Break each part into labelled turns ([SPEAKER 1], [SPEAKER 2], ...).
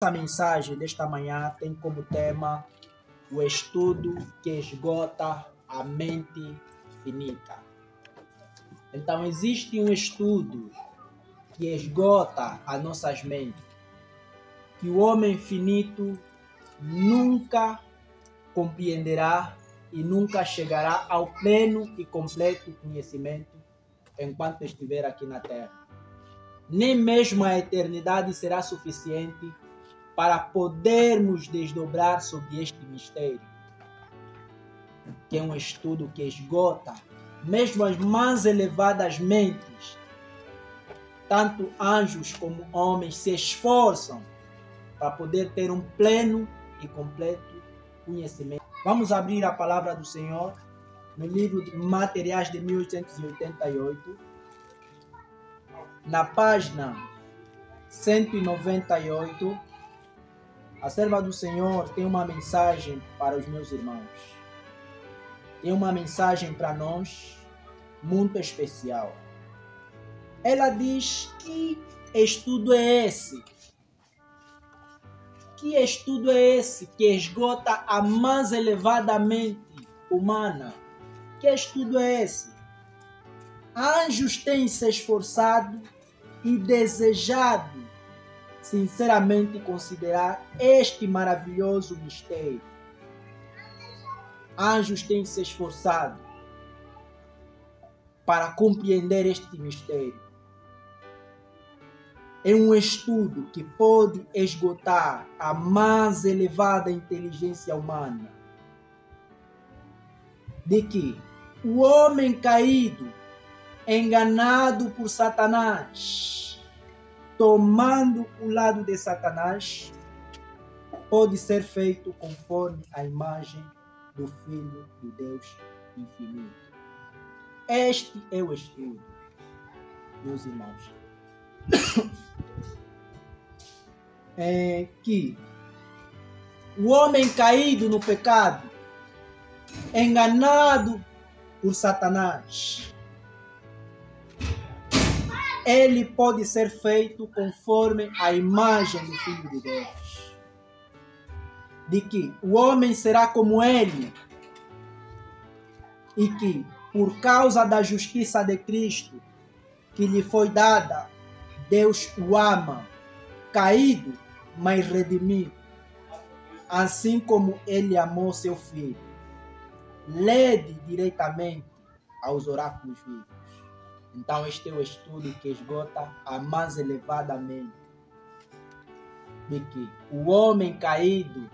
[SPEAKER 1] Essa mensagem desta manhã tem como tema o estudo que esgota a mente finita. Então existe um estudo que esgota as nossas mentes, que o homem finito nunca compreenderá e nunca chegará ao pleno e completo conhecimento enquanto estiver aqui na Terra. Nem mesmo a eternidade será suficiente para podermos desdobrar sobre este mistério, que é um estudo que esgota mesmo as mais elevadas mentes. Tanto anjos como homens se esforçam para poder ter um pleno e completo conhecimento. Vamos abrir a palavra do Senhor no livro de Materiais de 1888, na página 198. A serva do Senhor tem uma mensagem para os meus irmãos. Tem uma mensagem para nós muito especial. Ela diz: que estudo é esse? Que estudo é esse que esgota a mais elevada mente humana? Que estudo é esse? Anjos têm se esforçado e desejado sinceramente considerar este maravilhoso mistério. Anjos têm se esforçado para compreender este mistério. É um estudo que pode esgotar a mais elevada inteligência humana, de que o homem caído, enganado por Satanás, tomando o lado de Satanás, pode ser feito conforme a imagem do Filho de Deus infinito. Este é o estudo, meus irmãos. É que o homem caído no pecado, enganado por Satanás, ele pode ser feito conforme a imagem do Filho de Deus. De que o homem será como ele, e que, por causa da justiça de Cristo que lhe foi dada, Deus o ama, caído, mas redimido, assim como ele amou seu Filho. Lede diretamente aos oráculos vivos. Então este é o estudo que esgota a mais elevada mente, de que o homem caído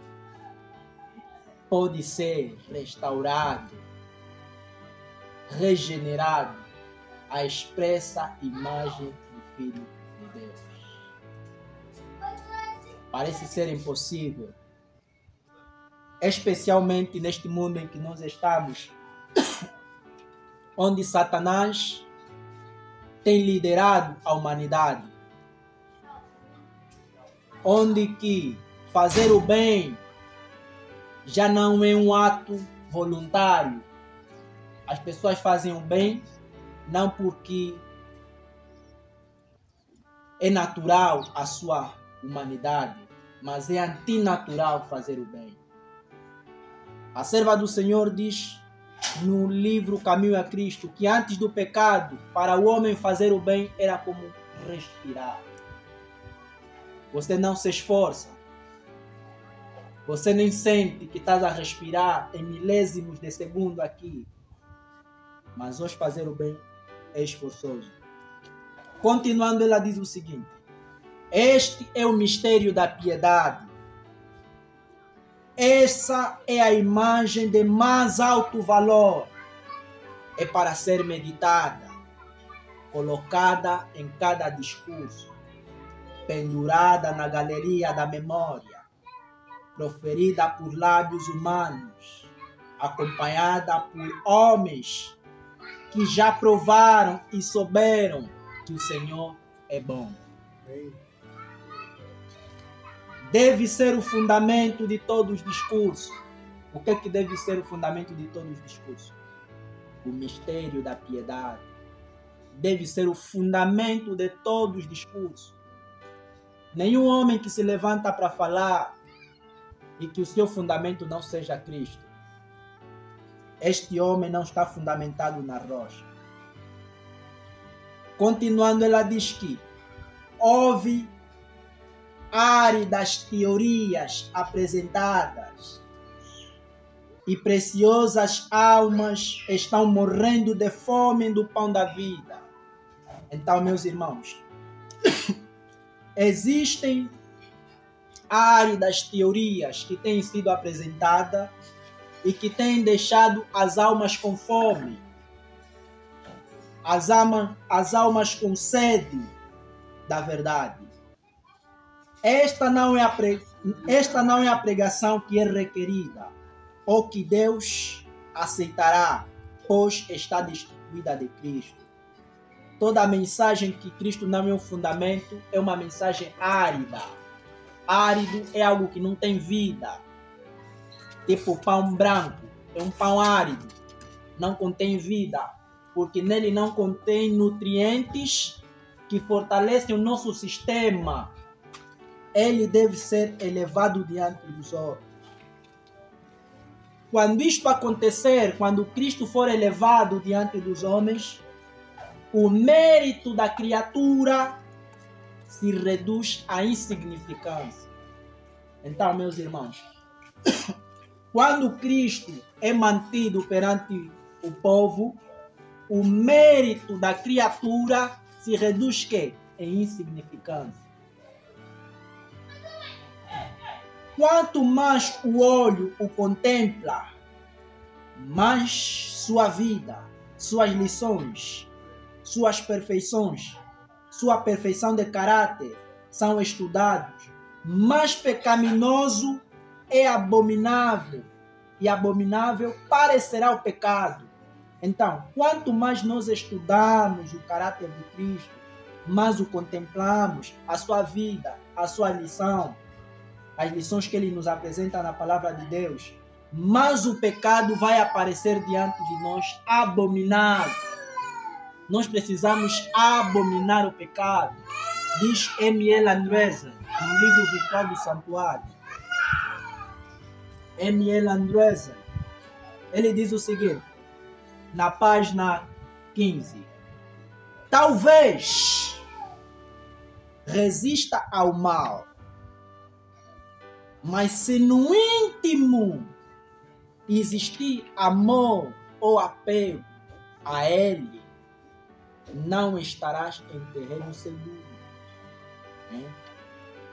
[SPEAKER 1] pode ser restaurado, regenerado à expressa imagem do Filho de Deus. Parece ser impossível, especialmente neste mundo em que nós estamos, onde Satanás tem liderado a humanidade, onde que fazer o bem já não é um ato voluntário. As pessoas fazem o bem não porque é natural a sua humanidade, mas é antinatural fazer o bem. A serva do Senhor diz no livro Caminho a Cristo que antes do pecado, para o homem fazer o bem era como respirar. Você não se esforça, você nem sente que estás a respirar em milésimos de segundo aqui, mas hoje fazer o bem é esforçoso. Continuando, ela diz o seguinte: este é o mistério da piedade. Essa é a imagem de mais alto valor. É para ser meditada, colocada em cada discurso, pendurada na galeria da memória, proferida por lábios humanos, acompanhada por homens que já provaram e souberam que o Senhor é bom. Deve ser o fundamento de todos os discursos. O que é que deve ser o fundamento de todos os discursos? O mistério da piedade. Deve ser o fundamento de todos os discursos. Nenhum homem que se levanta para falar e que o seu fundamento não seja Cristo, este homem não está fundamentado na rocha. Continuando, ela diz que houve áridas teorias apresentadas e preciosas almas estão morrendo de fome do pão da vida. Então, meus irmãos, existem áridas teorias que têm sido apresentadas e que têm deixado as almas com fome, as almas com sede da verdade. Esta não é a pregação que é requerida ou que Deus aceitará, pois está destituída de Cristo. Toda a mensagem que Cristo não é um fundamento é uma mensagem árida. Árido é algo que não tem vida. Tipo pão branco, é um pão árido, não contém vida, porque nele não contém nutrientes que fortalecem o nosso sistema. Ele deve ser elevado diante dos outros. Quando isto acontecer, quando Cristo for elevado diante dos homens, o mérito da criatura se reduz à insignificância. Então, meus irmãos, quando Cristo é mantido perante o povo, o mérito da criatura se reduz em insignificância. Quanto mais o olho o contempla, mais sua vida, suas lições, suas perfeições, sua perfeição de caráter são estudados, mais pecaminoso é abominável, e abominável parecerá o pecado. Então, quanto mais nós estudamos o caráter de Cristo, mais o contemplamos, a sua vida, a sua lição, as lições que ele nos apresenta na palavra de Deus, mais o pecado vai aparecer diante de nós abominável. Nós precisamos abominar o pecado, diz M.L. Andreessen no livro Virtual do Santuário. M.L. Andreessen, ele diz o seguinte, na página 15: talvez resista ao mal, mas se no íntimo existir amor ou apego a ele, não estarás em terreno seguro.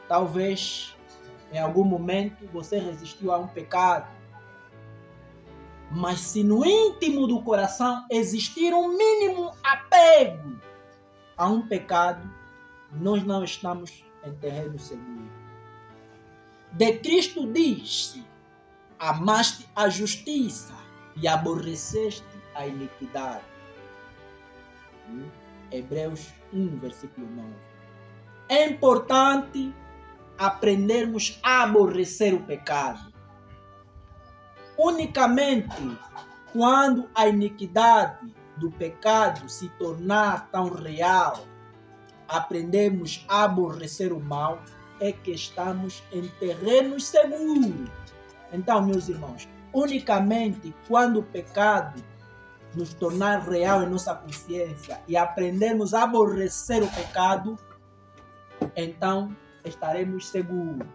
[SPEAKER 1] Talvez em algum momento você resistiu a um pecado, mas se no íntimo do coração existir um mínimo apego a um pecado, nós não estamos em terreno seguro. De Cristo diz-se: amaste a justiça e aborreceste a iniquidade. Hebreus 1, versículo 9. É importante aprendermos a aborrecer o pecado. Unicamente quando a iniquidade do pecado se tornar tão real, aprendemos a aborrecer o mal, é que estamos em terreno seguro. Então, meus irmãos, unicamente quando o pecado nos tornar real em nossa consciência e aprendermos a aborrecer o pecado, então estaremos seguros.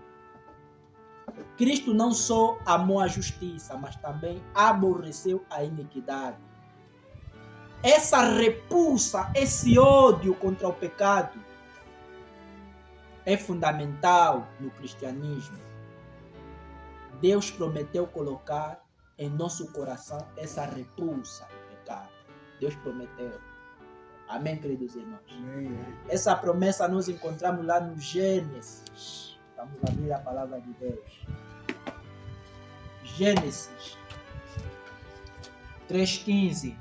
[SPEAKER 1] Cristo não só amou a justiça, mas também aborreceu a iniquidade. Essa repulsa, esse ódio contra o pecado é fundamental no cristianismo. Deus prometeu colocar em nosso coração essa repulsa do pecado. Deus prometeu. Amém, queridos irmãos? Amém. Essa promessa nós encontramos lá no Gênesis. Vamos abrir a palavra de Deus. Gênesis 3,15.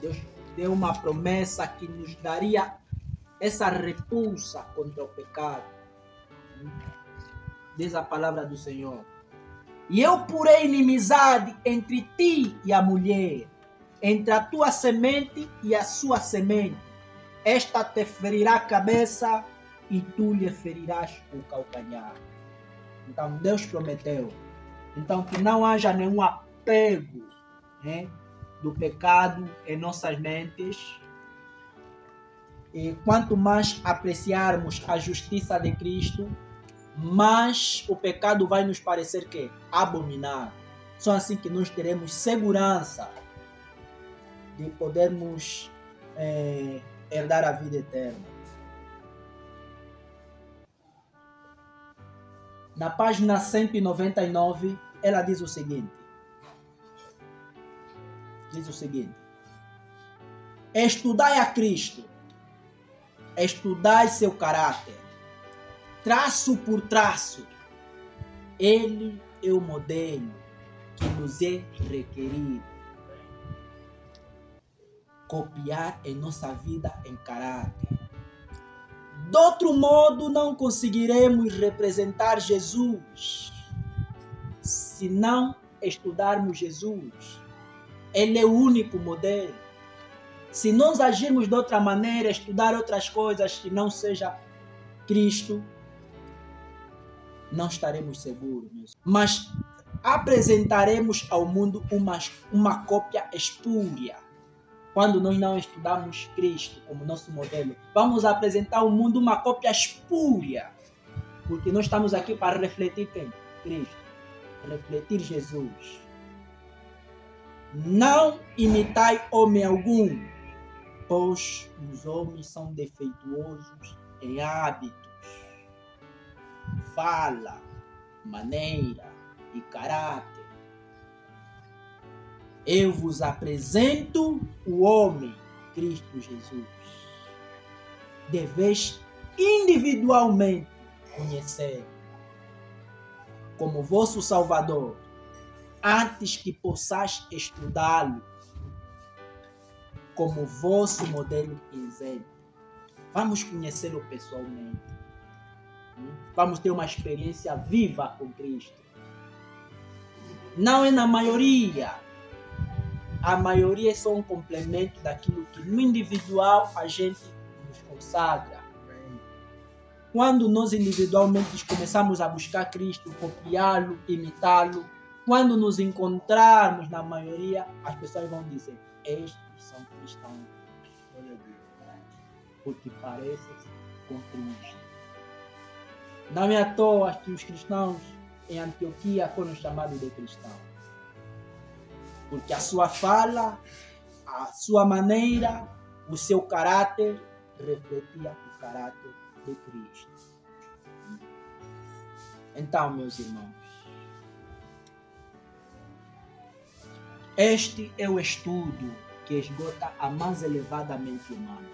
[SPEAKER 1] Deus deu uma promessa que nos daria essa repulsa contra o pecado. Diz a palavra do Senhor: e eu porei inimizade entre ti e a mulher, entre a tua semente e a sua semente. esta te ferirá a cabeça e tu lhe ferirás o calcanhar. Então Deus prometeu. Então que não haja nenhum apego, né, do pecado em nossas mentes. E quanto mais apreciarmos a justiça de Cristo, mais o pecado vai nos parecer que abominável. Só assim que nós teremos segurança de podermos herdar a vida eterna. Na página 199, ela diz o seguinte. Estudai a Cristo. Estudai seu caráter. Traço por traço. Ele é o modelo que nos é requerido. Copiar em nossa vida em caráter. De outro modo, não conseguiremos representar Jesus se não estudarmos Jesus. Ele é o único modelo. Se nós agirmos de outra maneira, estudar outras coisas que não seja Cristo, não estaremos seguros. Mas apresentaremos ao mundo uma cópia espúria. Quando nós não estudamos Cristo como nosso modelo, vamos apresentar ao mundo uma cópia espúria. Porque nós estamos aqui para refletir quem? Cristo. Refletir Jesus. Não imitai homem algum, pois os homens são defeituosos em hábitos, fala, maneira e caráter. Eu vos apresento o homem, Cristo Jesus. Deveis individualmente conhecer como vosso Salvador, antes que possais estudá-lo como vosso modelo e exemplo. Vamos conhecê-lo pessoalmente. Vamos ter uma experiência viva com Cristo. Não é na maioria. A maioria é só um complemento daquilo que no individual a gente nos consagra. Quando nós individualmente começamos a buscar Cristo, copiá-lo, imitá-lo, quando nos encontrarmos na maioria, as pessoas vão dizer, estes são cristãos. Porque parecem com Cristo. Não é à toa que os cristãos em Antioquia foram chamados de cristãos. Porque a sua fala, a sua maneira, o seu caráter refletia o caráter de Cristo. Então, meus irmãos, este é o estudo que esgota a mais elevada mente humana.